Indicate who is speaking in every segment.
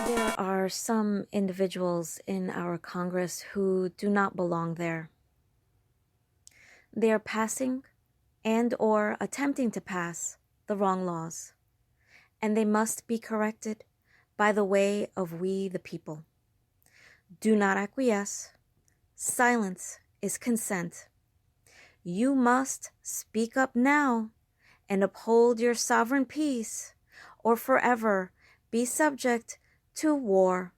Speaker 1: There are some individuals in our Congress who do not belong there. They are passing and or attempting to pass the wrong laws, and they must be corrected by the way of we the people. Do not acquiesce. Silence is consent. You must speak up now and uphold your sovereign peace, or forever be subject to war.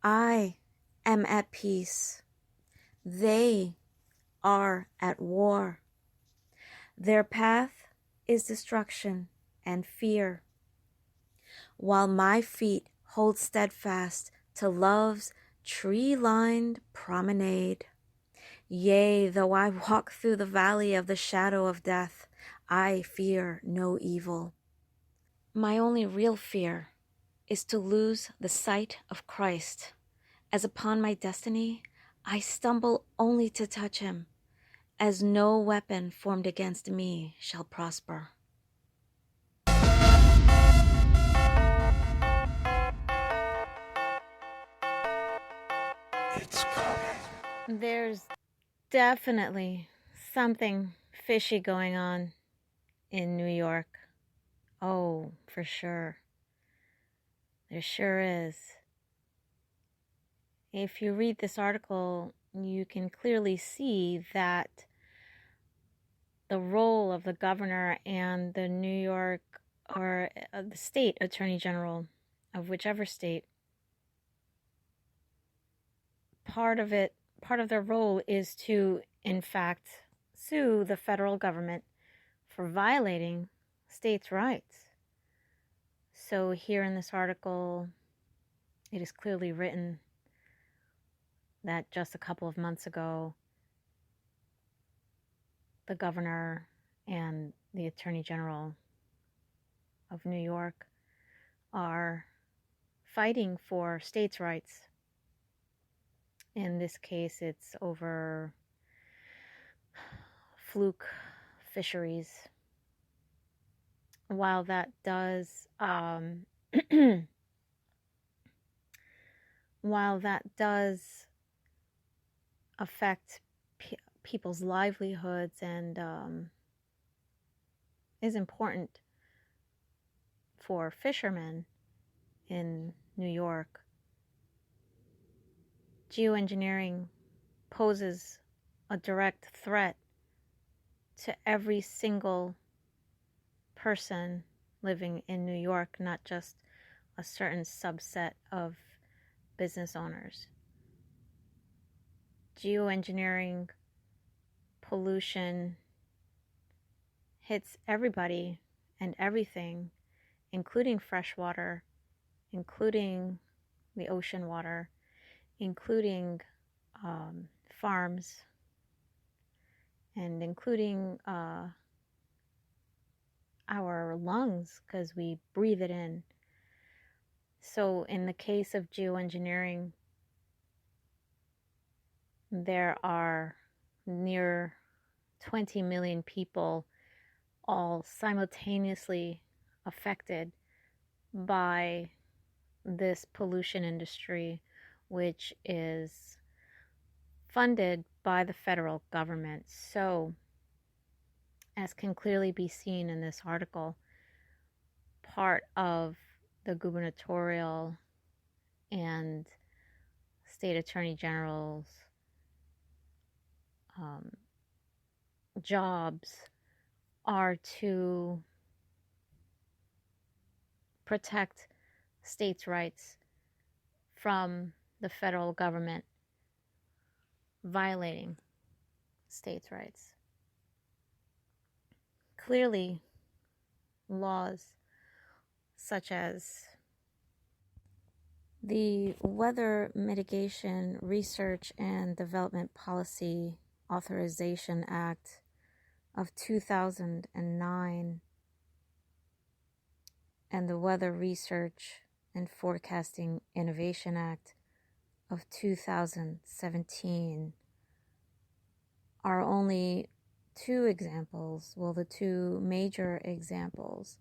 Speaker 1: I am at peace. They are at war. Their path is destruction and fear, while my feet hold steadfast to love's tree-lined promenade. Yea, though I walk through the valley of the shadow of death, I fear no evil. My only real fear is to lose the sight of Christ, as upon my destiny I stumble only to touch him, as no weapon formed against me shall prosper.
Speaker 2: It's coming.
Speaker 1: There's definitely something fishy going on in New York. Oh, for sure. There sure is. If you read this article, you can clearly see that the role of the governor and the New York or the state attorney general of whichever state, part of their role is to, in fact, sue the federal government for violating states' rights. So here in this article, it is clearly written that just a couple of months ago, the governor and the attorney general of New York are fighting for states' rights. In this case, it's over fluke fisheries. While that does affect people's livelihoods and is important for fishermen in New York, geoengineering poses a direct threat to every single person living in New York, not just a certain subset of business owners. Geoengineering pollution hits everybody and everything, including fresh water, including the ocean water, including farms, and including our lungs, because we breathe it in. So in the case of geoengineering, there are near 20 million people all simultaneously affected by this pollution industry, which is funded by the federal government. So, as can clearly be seen in this article, part of the gubernatorial and state attorney general's jobs are to protect states' rights from the federal government violating states' rights. Clearly, laws such as the Weather Mitigation Research and Development Policy Authorization Act of 2009 and the Weather Research and Forecasting Innovation Act of 2017 are only two examples, well, the two major examples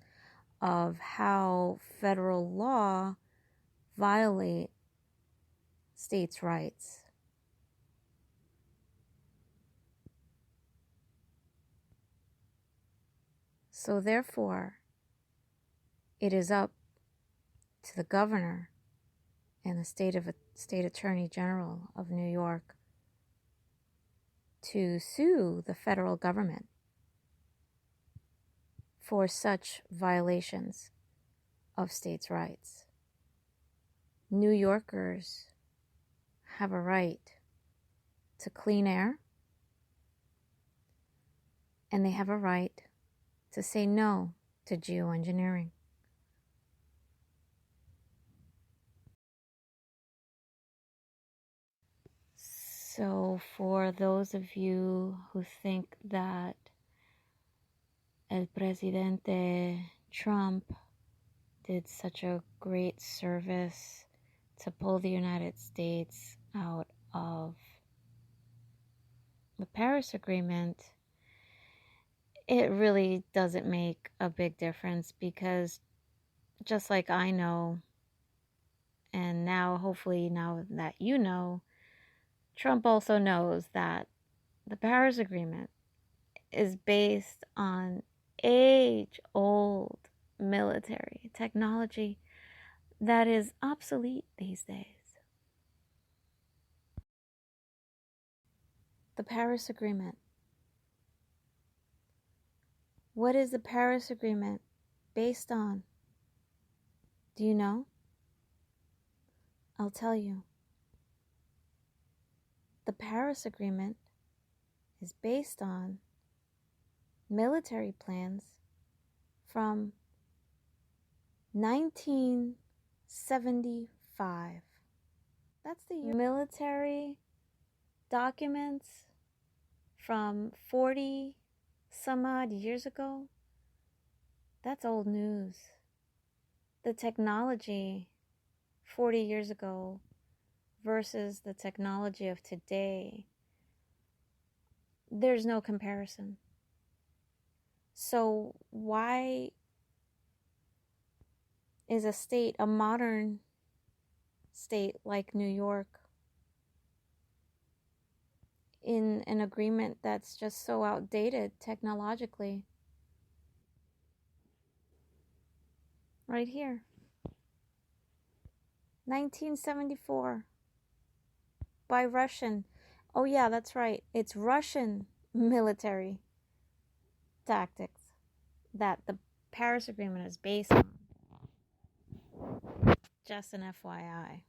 Speaker 1: of how federal law violate states' rights. So therefore, it is up to the governor and the state attorney general of New York to sue the federal government for such violations of states' rights. New Yorkers have a right to clean air, and they have a right to say no to geoengineering. So for those of you who think that El Presidente Trump did such a great service to pull the United States out of the Paris Agreement, it really doesn't make a big difference, because just like I know, and now hopefully now that you know, Trump also knows that the Paris Agreement is based on age-old military technology that is obsolete these days. The Paris Agreement. What is the Paris Agreement based on? Do you know? I'll tell you. The Paris Agreement is based on military plans from 1975. That's the year. Military documents from 40 some odd years ago. That's old news. The technology 40 years ago versus the technology of today, there's no comparison. So why is a modern state like New York, in an agreement that's just so outdated technologically? Right here. 1974. By Russian. Oh yeah, that's right. It's Russian military tactics that the Paris Agreement is based on. Just an FYI.